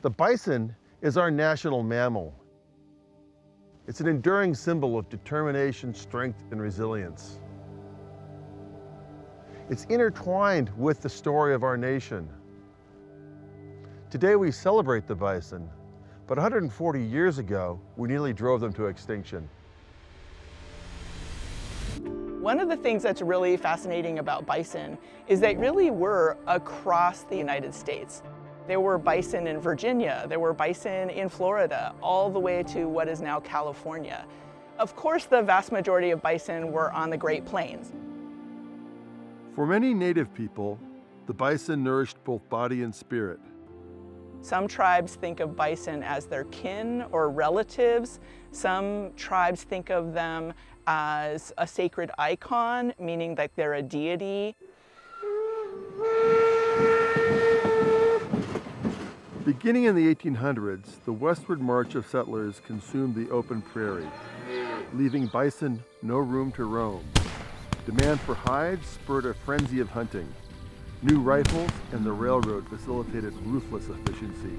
The bison is our national mammal. It's an enduring symbol of determination, strength, and resilience. It's intertwined with the story of our nation. Today we celebrate the bison, but 140 years ago, we nearly drove them to extinction. One of the things that's really fascinating about bison is they really were across the United States. There were bison in Virginia, there were bison in Florida, all the way to what is now California. Of course, the vast majority of bison were on the Great Plains. For many native people, the bison nourished both body and spirit. Some tribes think of bison as their kin or relatives. Some tribes think of them as a sacred icon, meaning that they're a deity. Beginning in the 1800s, the westward march of settlers consumed the open prairie, leaving bison no room to roam. Demand for hides spurred a frenzy of hunting. New rifles and the railroad facilitated ruthless efficiency.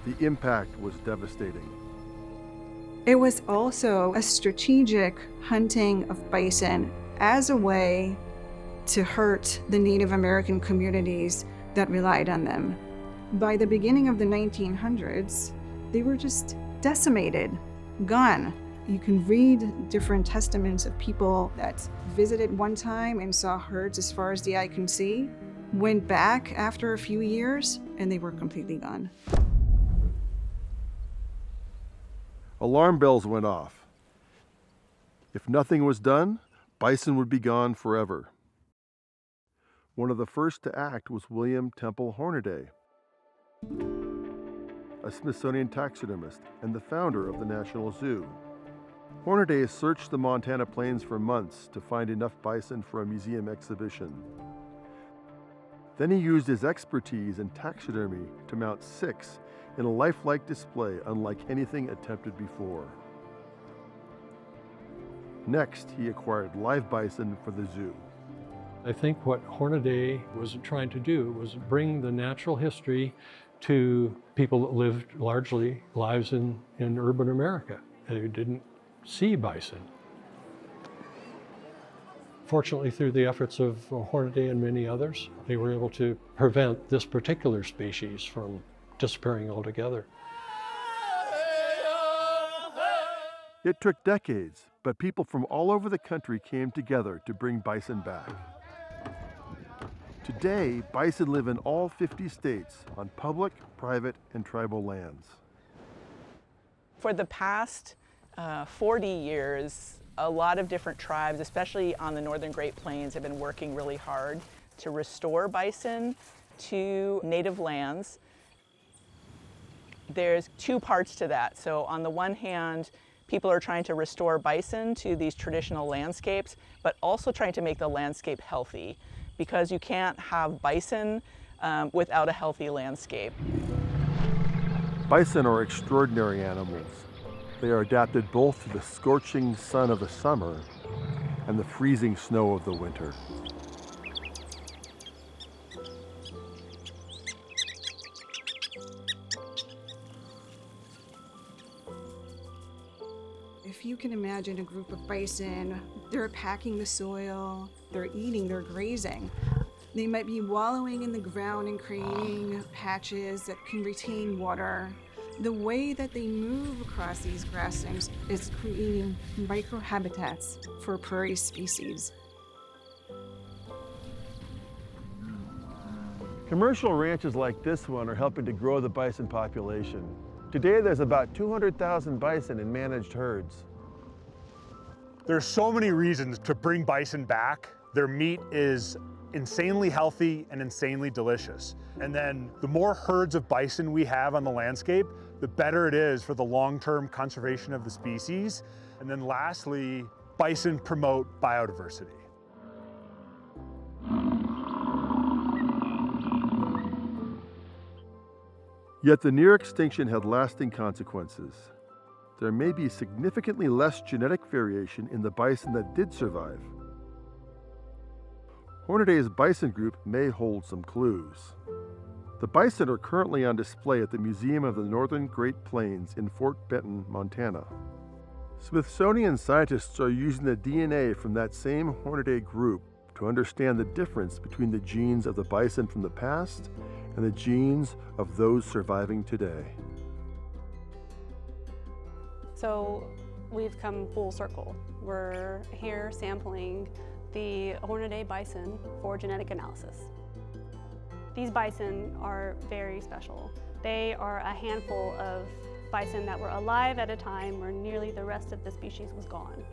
The impact was devastating. It was also a strategic hunting of bison as a way to hurt the Native American communities that relied on them. By the beginning of the 1900s, they were just decimated, gone. You can read different testaments of people that visited one time and saw herds as far as the eye can see, went back after a few years, and they were completely gone. Alarm bells went off. If nothing was done, bison would be gone forever. One of the first to act was William Temple Hornaday, a Smithsonian taxidermist and the founder of the National Zoo. Hornaday searched the Montana plains for months to find enough bison for a museum exhibition. Then he used his expertise in taxidermy to mount 6 in a lifelike display unlike anything attempted before. Next, he acquired live bison for the zoo. I think what Hornaday was trying to do was bring the natural history to people that lived largely lives in urban America who didn't see bison. Fortunately, through the efforts of Hornaday and many others, they were able to prevent this particular species from disappearing altogether. It took decades, but people from all over the country came together to bring bison back. Today, bison live in all 50 states on public, private, and tribal lands. For the past 40 years, a lot of different tribes, especially on the northern Great Plains, have been working really hard to restore bison to native lands. There's 2 parts to that. So on the one hand, people are trying to restore bison to these traditional landscapes, but also trying to make the landscape healthy, because you can't have bison without a healthy landscape. Bison are extraordinary animals. They are adapted both to the scorching sun of the summer and the freezing snow of the winter. If you can imagine a group of bison, they're packing the soil, they're eating, they're grazing. They might be wallowing in the ground and creating patches that can retain water. The way that they move across these grasslands is creating microhabitats for prairie species. Commercial ranches like this one are helping to grow the bison population. Today, there's about 200,000 bison in managed herds. There's so many reasons to bring bison back. Their meat is insanely healthy and insanely delicious. And then the more herds of bison we have on the landscape, the better it is for the long-term conservation of the species. And then lastly, bison promote biodiversity. Yet the near extinction had lasting consequences. There may be significantly less genetic variation in the bison that did survive. Hornaday's bison group may hold some clues. The bison are currently on display at the Museum of the Northern Great Plains in Fort Benton, Montana. Smithsonian scientists are using the DNA from that same Hornidae group to understand the difference between the genes of the bison from the past and the genes of those surviving today. So we've come full circle. We're here sampling the Hornidae bison for genetic analysis. These bison are very special. They are a handful of bison that were alive at a time where nearly the rest of the species was gone.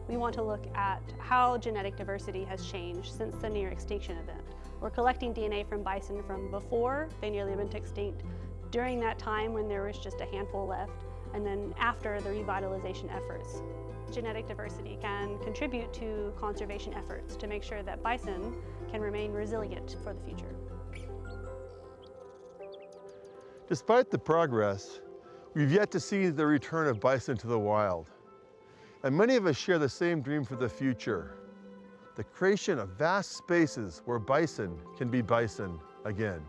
We want to look at how genetic diversity has changed since the near extinction event. We're collecting DNA from bison from before they nearly went extinct, during that time when there was just a handful left, and then after the revitalization efforts. Genetic diversity can contribute to conservation efforts to make sure that bison can remain resilient for the future. Despite the progress, we've yet to see the return of bison to the wild. And many of us share the same dream for the future, the creation of vast spaces where bison can be bison again.